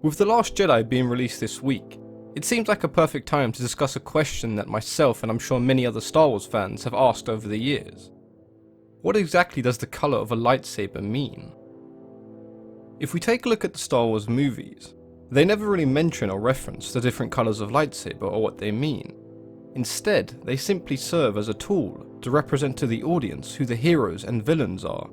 With The Last Jedi being released this week, it seems like a perfect time to discuss a question that myself and I'm sure many other Star Wars fans have asked over the years. What exactly does the colour of a lightsaber mean? If we take a look at the Star Wars movies, they never really mention or reference the different colours of lightsaber or what they mean. Instead, they simply serve as a tool to represent to the audience who the heroes and villains are.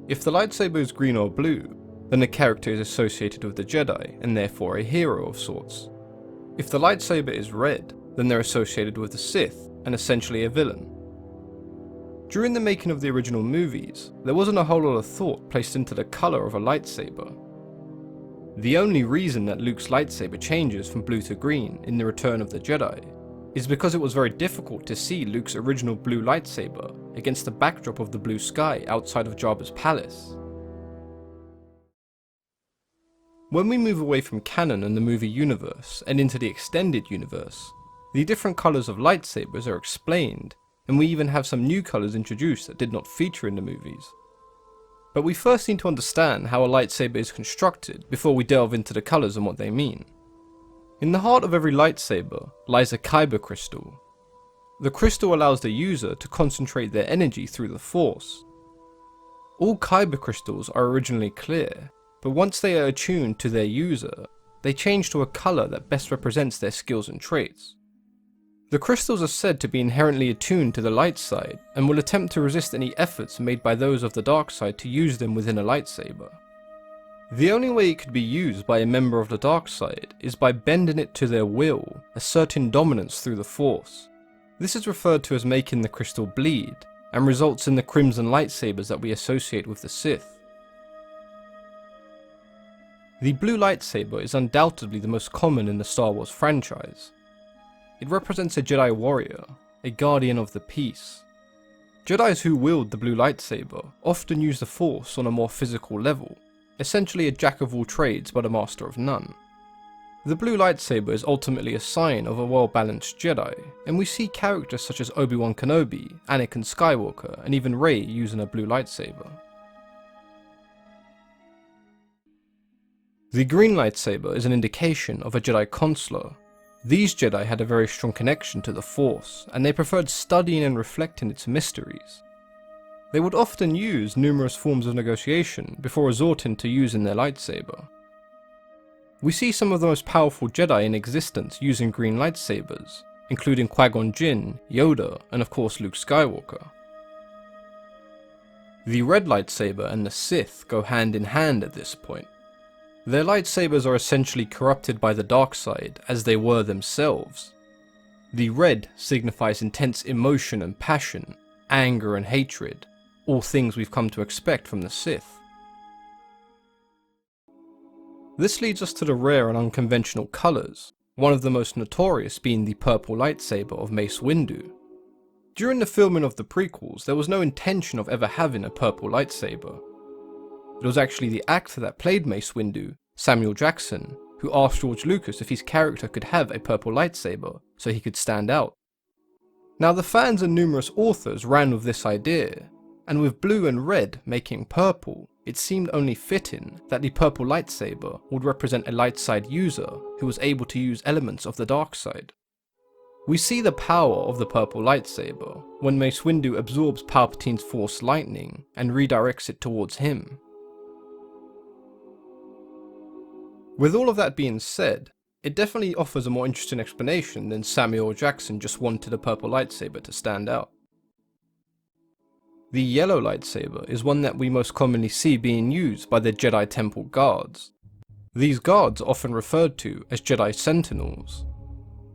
If the lightsaber is green or blue, then the character is associated with the Jedi and therefore a hero of sorts. If the lightsaber is red, then they're associated with the Sith and essentially a villain. During the making of the original movies, there wasn't a whole lot of thought placed into the colour of a lightsaber. The only reason that Luke's lightsaber changes from blue to green in The Return of the Jedi is because it was very difficult to see Luke's original blue lightsaber against the backdrop of the blue sky outside of Jabba's palace. When we move away from canon and the movie universe and into the extended universe, the different colours of lightsabers are explained, and we even have some new colours introduced that did not feature in the movies. But we first need to understand how a lightsaber is constructed before we delve into the colours and what they mean. In the heart of every lightsaber lies a kyber crystal. The crystal allows the user to concentrate their energy through the Force. All kyber crystals are originally clear, but once they are attuned to their user, they change to a colour that best represents their skills and traits. The crystals are said to be inherently attuned to the light side and will attempt to resist any efforts made by those of the dark side to use them within a lightsaber. The only way it could be used by a member of the dark side is by bending it to their will, asserting dominance through the Force. This is referred to as making the crystal bleed, and results in the crimson lightsabers that we associate with the Sith. The blue lightsaber is undoubtedly the most common in the Star Wars franchise. It represents a Jedi warrior, a guardian of the peace. Jedis who wield the blue lightsaber often use the Force on a more physical level, essentially a jack of all trades but a master of none. The blue lightsaber is ultimately a sign of a well-balanced Jedi, and we see characters such as Obi-Wan Kenobi, Anakin Skywalker, and even Rey using a blue lightsaber. The green lightsaber is an indication of a Jedi consular. These Jedi had a very strong connection to the Force, and they preferred studying and reflecting its mysteries. They would often use numerous forms of negotiation before resorting to using their lightsaber. We see some of the most powerful Jedi in existence using green lightsabers, including Qui-Gon Jinn, Yoda, and of course Luke Skywalker. The red lightsaber and the Sith go hand in hand at this point. Their lightsabers are essentially corrupted by the dark side, as they were themselves. The red signifies intense emotion and passion, anger and hatred, all things we've come to expect from the Sith. This leads us to the rare and unconventional colours, one of the most notorious being the purple lightsaber of Mace Windu. During the filming of the prequels, there was no intention of ever having a purple lightsaber. It was actually the actor that played Mace Windu, Samuel Jackson, who asked George Lucas if his character could have a purple lightsaber so he could stand out. Now the fans and numerous authors ran with this idea, and with blue and red making purple, it seemed only fitting that the purple lightsaber would represent a light side user who was able to use elements of the dark side. We see the power of the purple lightsaber when Mace Windu absorbs Palpatine's Force lightning and redirects it towards him. With all of that being said, it definitely offers a more interesting explanation than Samuel Jackson just wanted a purple lightsaber to stand out. The yellow lightsaber is one that we most commonly see being used by the Jedi Temple guards. These guards are often referred to as Jedi Sentinels.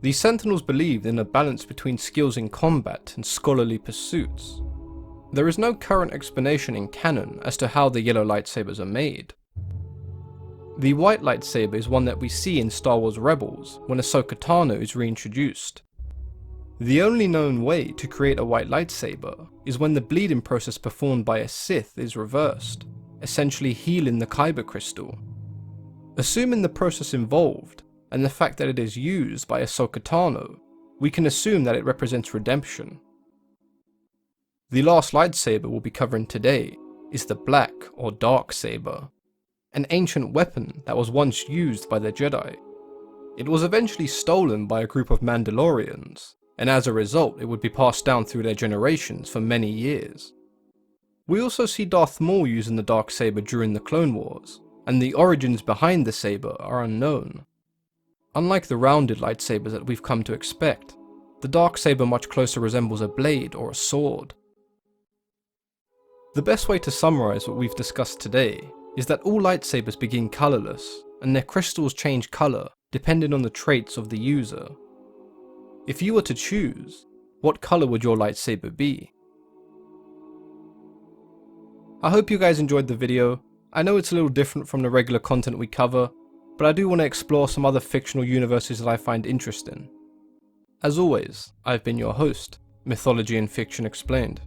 These Sentinels believed in a balance between skills in combat and scholarly pursuits. There is no current explanation in canon as to how the yellow lightsabers are made. The white lightsaber is one that we see in Star Wars Rebels when Ahsoka Tano is reintroduced. The only known way to create a white lightsaber is when the bleeding process performed by a Sith is reversed, essentially healing the kyber crystal. Assuming the process involved, and the fact that it is used by Ahsoka Tano, we can assume that it represents redemption. The last lightsaber we'll be covering today is the black or dark saber. an ancient weapon that was once used by the Jedi. It was eventually stolen by a group of Mandalorians, and as a result it would be passed down through their generations for many years. We also see Darth Maul using the Darksaber during the Clone Wars, and the origins behind the saber are unknown. Unlike the rounded lightsabers that we've come to expect, the Darksaber much closer resembles a blade or a sword. The best way to summarize what we've discussed today is that all lightsabers begin colorless, and their crystals change color depending on the traits of the user. If you were to choose, what color would your lightsaber be? I hope you guys enjoyed the video. I know it's a little different from the regular content we cover, but I do want to explore some other fictional universes that I find interesting. As always, I've been your host, Mythology and Fiction Explained.